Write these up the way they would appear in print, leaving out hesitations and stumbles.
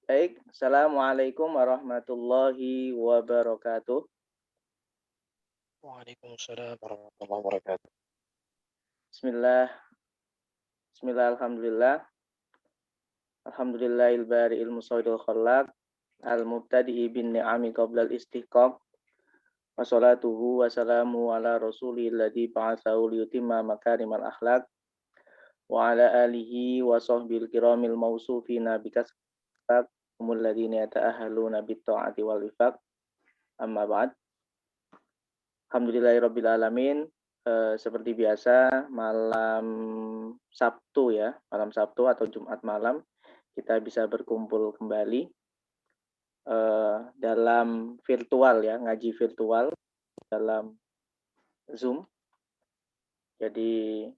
Baik, Assalamualaikum warahmatullahi wabarakatuh. Waalaikumsalam warahmatullahi wabarakatuh. Bismillah, Bismillah, Alhamdulillah. Alhamdulillahil bari'il musawwiril khalaq. Al-mubtadi'i bin ni'ami qablal istiqaq. Wassalatuhu wassalamu ala rasulil ladzi ba'atsahu liyutimma makarimal akhlaq. Wa ala alihi wa sahbil kiramil mausufina bikasfaq. Humul ladzina yata'ahaluna bit ta'ati wal wifaq. Amma ba'd. Alhamdulillahirabbil alamin. Seperti biasa malam Sabtu ya, malam Sabtu atau Jumat malam kita bisa berkumpul kembali dalam virtual ya, ngaji virtual dalam Zoom. Jadi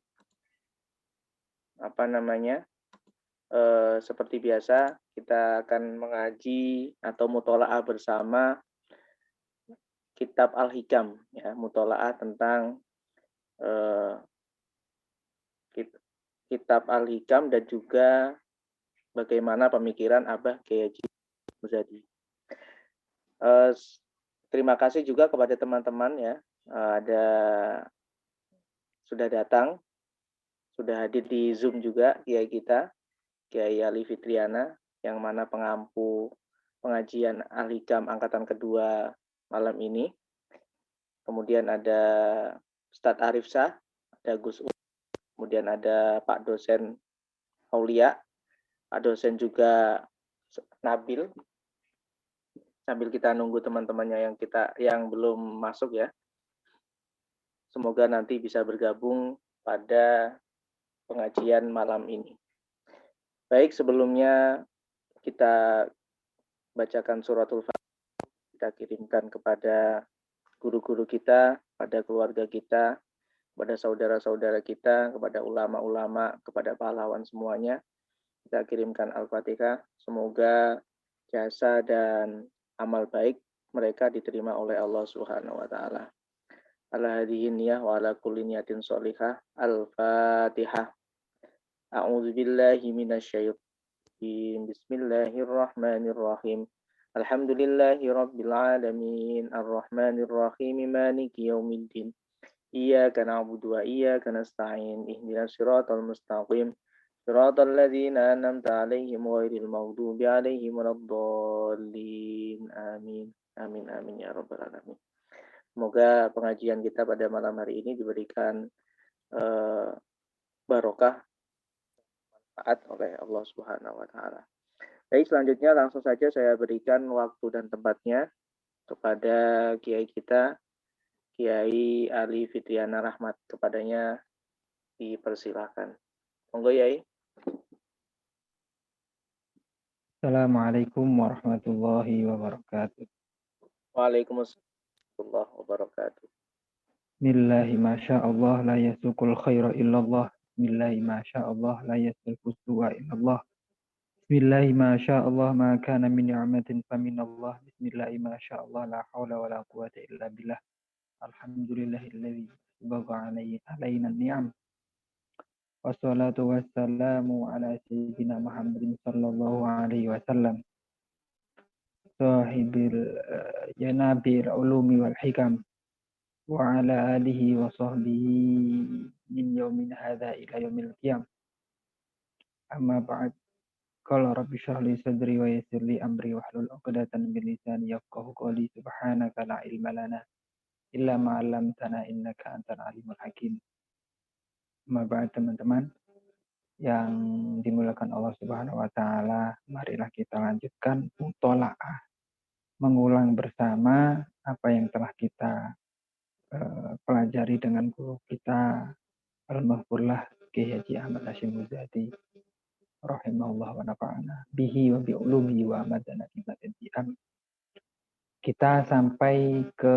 seperti biasa kita akan mengaji atau mutolaah bersama Kitab Al-Hikam ya, mutolaah tentang Kitab Al-Hikam dan juga bagaimana pemikiran Abah Kiai Haji Muzadi. Terima kasih juga kepada teman-teman ya, sudah datang, sudah hadir di Zoom juga Kiai kita, Kiai Ali Fitriana, yang mana pengampu pengajian Al-Hikam angkatan kedua malam ini. Kemudian ada Ustadz Arif Shah, ada Gus U, kemudian ada Pak dosen Aulia, Pak dosen juga Nabil. Sambil kita nunggu teman-temannya yang belum masuk ya. Semoga nanti bisa bergabung pada pengajian malam ini. Baik, sebelumnya kita bacakan suratul Fatihah, kita kirimkan kepada guru-guru kita, pada keluarga kita, kepada saudara-saudara kita, kepada ulama-ulama, kepada pahlawan semuanya. Kita kirimkan Al-Fatihah. Semoga jasa dan amal baik mereka diterima oleh Allah Subhanahu wa taala. Ala hadhihi niyah wa ala kulli niyatin sholihah. Al-Fatihah. A'udzu billahi minasyaitonir rajim. Bismillahirrahmanirrahim. Alhamdulillahi rabbil alamin. Arrahmanir rahim. Maliki yaumiddin. Iyyaka na'budu wa iyyaka nasta'in. Ihdinas siratal mustaqim. Siratal ladzina an'amta 'alaihim ghairil maghdubi 'alaihim waladdallin. Amin. Amin amin ya rabbal alamin. Semoga pengajian kita pada malam hari ini diberikan barokah, manfaat oleh Allah Subhanahu wa taala. Baik, selanjutnya langsung saja saya berikan waktu dan tempatnya kepada kiai kita, Kiai Ali Fitriana Rahmat. Kepadanya dipersilakan. Monggo Yai. Assalamualaikum warahmatullahi wabarakatuh. Waalaikumsalam warahmatullahi wabarakatuh. Bismillahi masyaallah la yasukul khaira illallah. Bismillahi masyaallah la yasul su'a illallah. Bismillahi masyaallah ma kana min ni'matin faminallah. Bismillahi masyaallah la haula wala quwata illa billah. Alhamdulillahilladzi bagha alaina ni'am. Wassalatu wassalamu ala sayyidina Muhammadin sallallahu alaihi wasallam. Sahibil janabil ulumi wal hikam. وعلى آله وصحبه من يوم هذا إلى يوم القيامة أما بعد قال رب اشرح لي صدري ويسر لي أمري واحلل عقدة من لساني يفقهوا قولي سبحانك لا علم لنا إلا ما علمتنا إنك أنت العليم الحكيم. أما بعد teman-teman yang dimuliakan Allah Subhanahu wa taala, marilah kita lanjutkan mutolaah, mengulang bersama apa yang telah kita pelajari dengan guru kita Al-Mahfurlah Kiai Haji Ahmad Hashim Muzadi rahimahullah wa nafa'ana bihi wa bi ulumihi wa amadana bimadadi'am. Kita sampai ke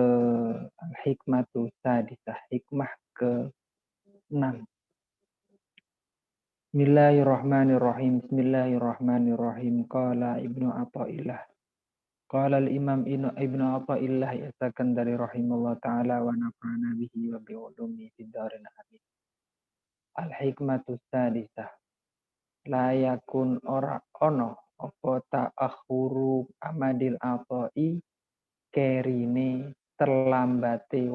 al-hikmatu sadisah, hikmah ke-6. Bismillahirrahmanirrahim. Bismillahirrahmanirrahim. Qala Ibnu Athaillah. Qala al-Imam Ibnu Athaillah As-Sakandari rahimahullah ta'ala wa nafa'ana bihi wa bi ulumihi fid darin amin. Al-hikmatu sadisah. Layakun ora ono apa ta'akhuru amadil atoi kerine terlambate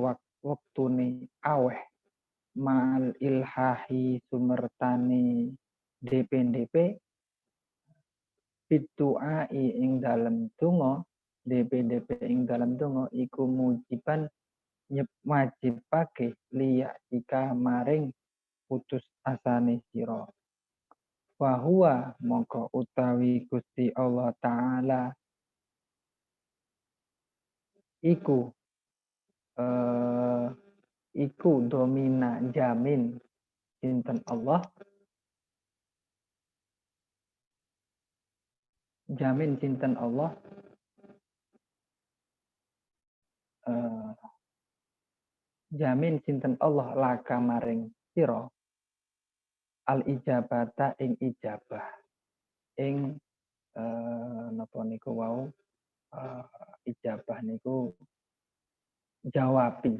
wektune aweh mal ilhahi sumertane DP bituai ing dalem donga DP ing dalem donga iku mujiban wajibake liya jika maring putus asane sira wa huwa mongko utawi Gusti Allah taala iku iku domina jamin sinten Allah jamin sinten Allah jamin sinten Allah laka maring sira al ijabata ing ijabah ing napa niku wau ijabah niku jawabi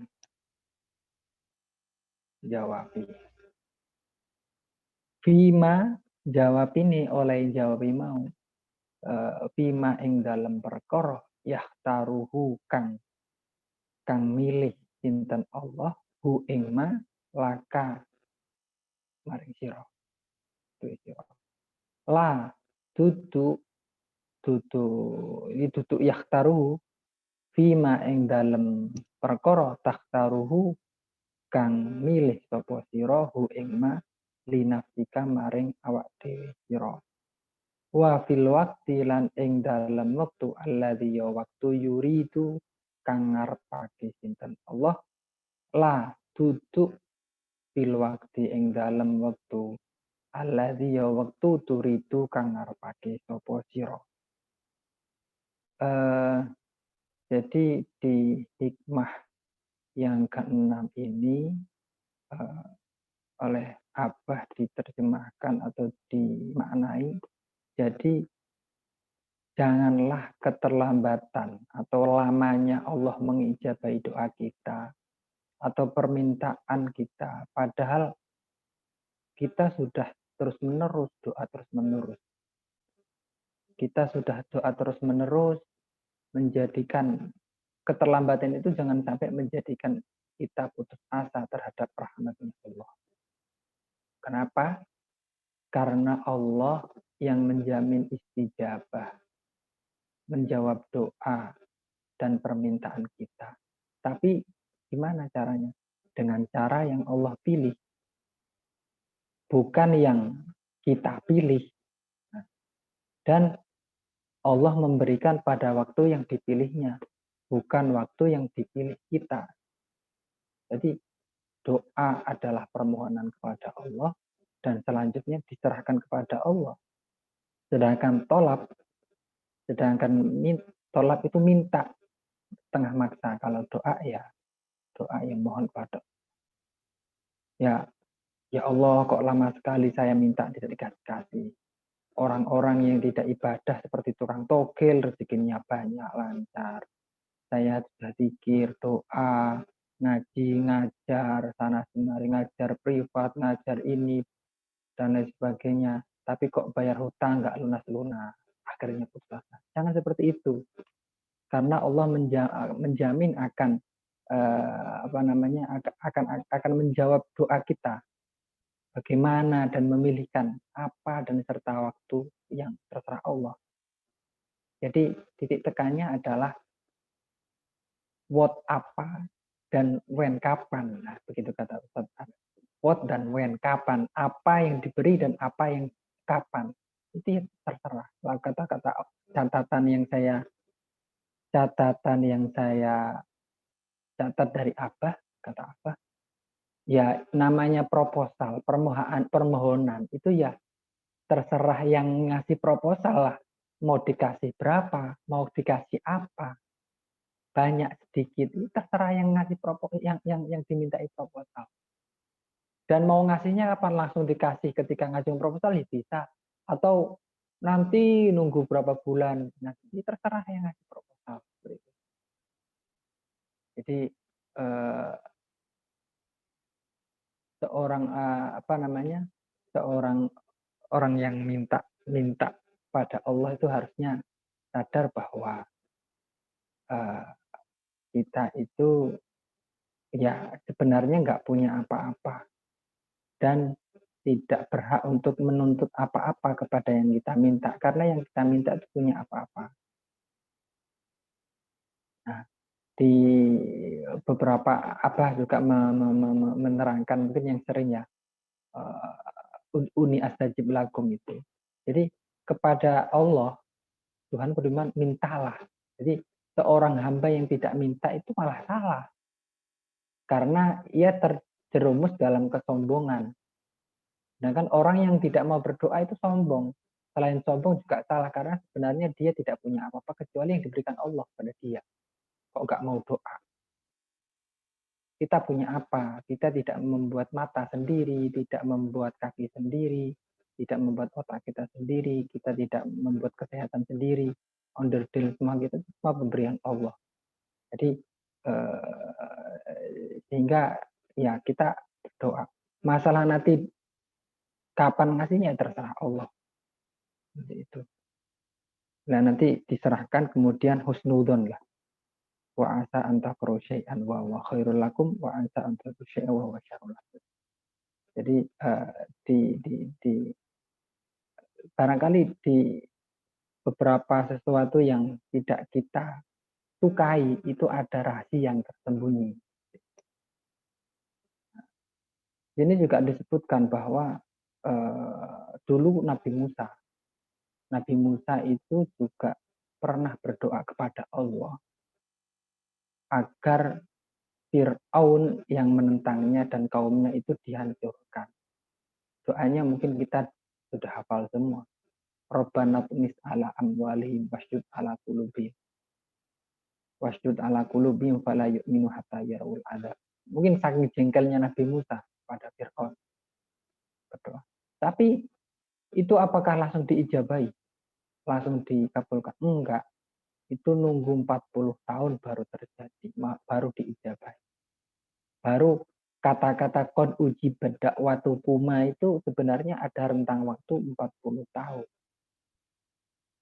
Fima jawab ini oleh jawabi mau Fima ing dalam perkara yahtaruhu kang milih sinten Allah hu ing ma laka maring sira la dudu ini dudu yahtaruhu Fima ing dalam perkara tahtaruhu kang milih sapa sira hu ing ma linafsika maring awak dhewe sira wa fil waqti lan ing dalem wektu alladzi ya waktu yuridu kang ngarepake sinten Allah la duduk fil waqti ing dalem wektu alladzi ya waktu turidu kang ngarepake sapa sira jadi di hikmah yang keenam ini oleh Abah diterjemahkan atau dimaknai jadi janganlah keterlambatan atau lamanya Allah mengijabahi doa kita atau permintaan kita padahal kita sudah terus-menerus doa terus-menerus kita sudah doa terus-menerus menjadikan keterlambatan itu jangan sampai menjadikan kita putus asa terhadap rahmat Allah. Kenapa? Karena Allah yang menjamin istijabah, menjawab doa dan permintaan kita. Tapi gimana caranya? Dengan cara yang Allah pilih. Bukan yang kita pilih. Dan Allah memberikan pada waktu yang dipilihnya. Bukan waktu yang dipilih kita. Jadi doa adalah permohonan kepada Allah dan selanjutnya diserahkan kepada Allah. Sedangkan tolak itu minta tengah maksa. Kalau doa ya doa yang mohon pada ya Allah kok lama sekali saya minta tidak dikasih. Orang-orang yang tidak ibadah seperti tukang togel rezekinya banyak lancar. Saya sudah zikir, doa, ngaji, ngajar, sana sini ngajar privat, ngajar ini, dan lain sebagainya. Tapi kok bayar hutang nggak lunas-lunas, akhirnya putus asa. Jangan seperti itu, karena Allah menjamin akan akan menjawab doa kita. Bagaimana dan memilihkan apa dan serta waktu yang terserah Allah. Jadi titik tekannya adalah what apa dan when kapan. Nah, begitu kata Ustaz. What dan when kapan, apa yang diberi dan apa yang kapan. Itu terserah. Kata-kata catatan yang saya catat dari Abah, kata Abah, ya namanya proposal, permohonan itu ya terserah yang ngasih proposal lah. Mau dikasih berapa, mau dikasih apa, banyak sedikit itu terserah yang ngasih proposal, yang dimintai proposal. Dan mau ngasihnya kapan langsung dikasih ketika ngajung proposal ya bisa, atau nanti nunggu berapa bulan, nanti terserah yang ngasih proposal. Jadi seorang orang yang minta kepada Allah itu harusnya sadar bahwa kita itu ya sebenarnya nggak punya apa-apa dan tidak berhak untuk menuntut apa-apa kepada yang kita minta karena yang kita minta itu punya apa-apa. Nah, di beberapa juga menerangkan mungkin yang sering ya uni astajib lakum itu. Jadi kepada Allah Tuhan berfirman mintalah. Jadi seorang hamba yang tidak minta itu malah salah karena ia terjerumus dalam kesombongan. Sedangkan orang yang tidak mau berdoa itu sombong. Selain sombong juga salah karena sebenarnya dia tidak punya apa-apa kecuali yang diberikan Allah pada dia. Kok nggak mau doa? Kita punya apa? Kita tidak membuat mata sendiri, tidak membuat kaki sendiri, tidak membuat otak kita sendiri, kita tidak membuat kesehatan sendiri. Onderdil semua kita semua pemberian Allah. Jadi sehingga ya kita berdoa. Masalah nanti kapan ngasihnya terserah Allah. Seperti itu. Nah nanti diserahkan kemudian husnudon lah. Wa asa anta syai'an wa khairul lakum wa asa anta syai'an wa syarrul lakum. Jadi di barangkali di beberapa sesuatu yang tidak kita sukai itu ada rahasia yang tersembunyi. Ini juga disebutkan bahwa dulu Nabi Musa itu juga pernah berdoa kepada Allah agar Fir'aun yang menentangnya dan kaumnya itu dihancurkan. Doanya mungkin kita sudah hafal semua. Rabbana tumis ala amwalihim wasjud ala qulubihim. Wasjud ala qulubihim fala yu'minu hatta yarawul adzab. Mungkin saking jengkelnya Nabi Musa pada Fir'aun berdoa. Tapi itu apakah langsung diijabahi? Langsung dikabulkan? Enggak. Itu nunggu 40 tahun baru terjadi, baru diijabahi. Baru kata-kata qad ujibat da'watukuma itu sebenarnya ada rentang waktu 40 tahun.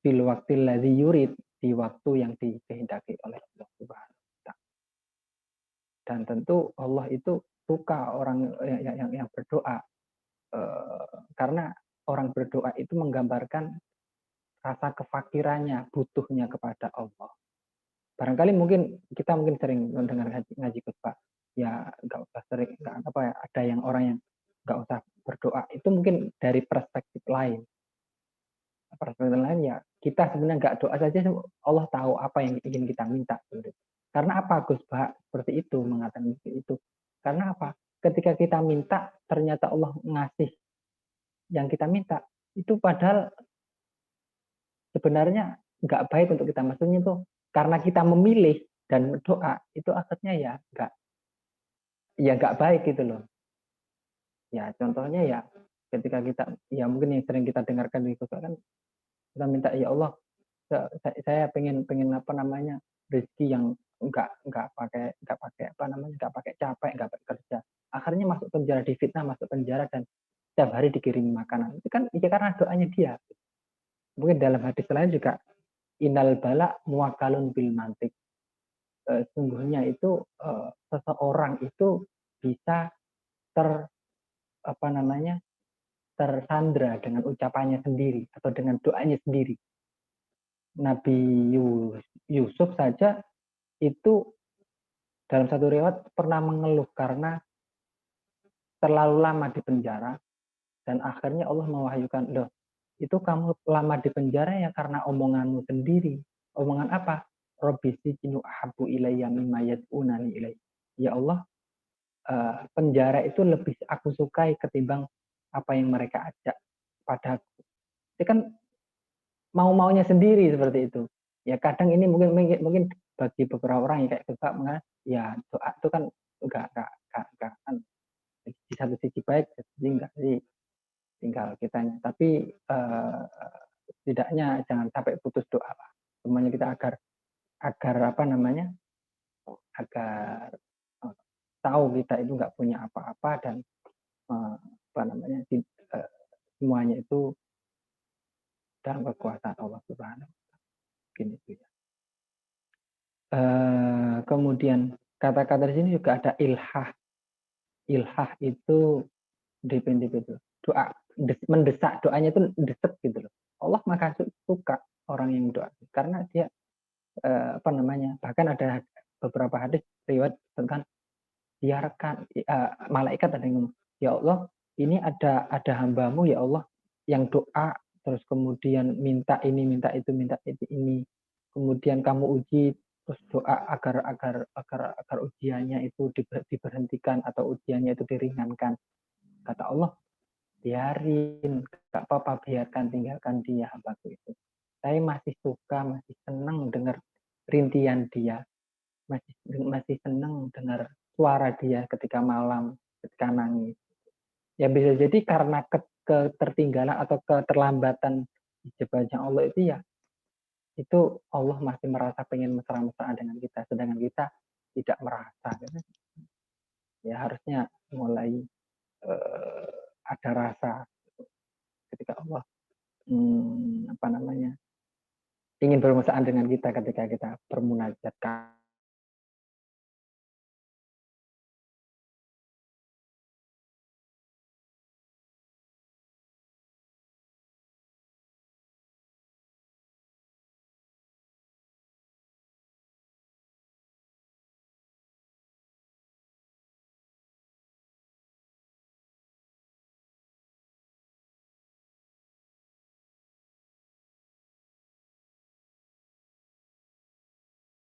Bil waqtil ladzi yurid, di waktu yang dikehendaki oleh Allah Subhanahu wa taala. Dan tentu Allah itu suka orang yang berdoa karena orang berdoa itu menggambarkan rasa kefakirannya, butuhnya kepada Allah. Barangkali kita sering mendengar ngaji khutbah, ya nggak usah sering, ada yang orang yang nggak usah berdoa. Itu mungkin dari perspektif lain. Perspektif lain ya kita sebenarnya nggak doa saja, Allah tahu apa yang ingin kita minta. Karena apa Gus Bah seperti itu mengatakan itu? Karena apa? Ketika kita minta, ternyata Allah ngasih yang kita minta. Itu padahal sebenarnya nggak baik untuk kita. Maksudnya itu karena kita memilih dan doa itu akhirnya ya nggak baik gitu loh. Ya contohnya ya ketika kita ya mungkin yang sering kita dengarkan di khutbah kan kita minta ya Allah saya pengen apa namanya rezeki yang nggak pakai nggak pakai capek nggak pakai kerja, akhirnya masuk penjara, difitnah masuk penjara dan setiap hari dikirimi makanan, itu kan ya karena doanya dia. Mungkin dalam hadis lain juga innal bala muwakkalun bil mantik, sungguhnya itu seseorang itu bisa tersandra dengan ucapannya sendiri atau dengan doanya sendiri. Nabi Yusuf saja itu dalam satu riwayat pernah mengeluh karena terlalu lama di penjara dan akhirnya Allah mewahyukan, loh itu kamu lama di penjara ya karena omonganmu sendiri. Omongan apa? Robbi sijnu ahabbu ilayya mimma yad'unani ilayhi. Ya Allah, penjara itu lebih aku sukai ketimbang apa yang mereka ajak padaku. Itu kan mau-maunya sendiri seperti itu. Ya kadang ini mungkin bagi beberapa orang yang kayak suka ya doa itu kan enggak kan di satu sisi baik, jadi enggak sih tinggal kitanya. Tapi setidaknya jangan sampai putus doa lah. Semuanya kita agar agar tahu kita itu nggak punya apa-apa dan semuanya itu dalam kekuasaan Allah Subhanahu wa Ta'ala. Mungkin itu ya. Kemudian kata-kata di sini juga ada ilhah. Ilhah itu dependent itu doa, mendesak, doanya itu desek gitu loh. Allah maka suka orang yang doa karena dia bahkan ada beberapa hadis riwayat tentang biarkan malaikat ada yang ngomong, ya Allah ini ada hambamu ya Allah yang doa terus kemudian minta ini minta itu ini kemudian kamu uji terus doa agar ujiannya itu diberhentikan atau ujiannya itu diringankan. Kata Allah, biarin, gak apa-apa, biarkan, tinggalkan dia hambaku itu. Saya masih suka, masih senang dengar rintian dia, masih senang dengar suara dia ketika malam, ketika nangis. Ya bisa jadi karena ketertinggalan atau keterlambatan ijabahnya Allah itu ya, itu Allah masih merasa pengen mesra-mesraan dengan kita, sedangkan kita tidak merasa. Ya harusnya mulai ada rasa ketika Allah ingin bermesraan dengan kita ketika kita bermunajat.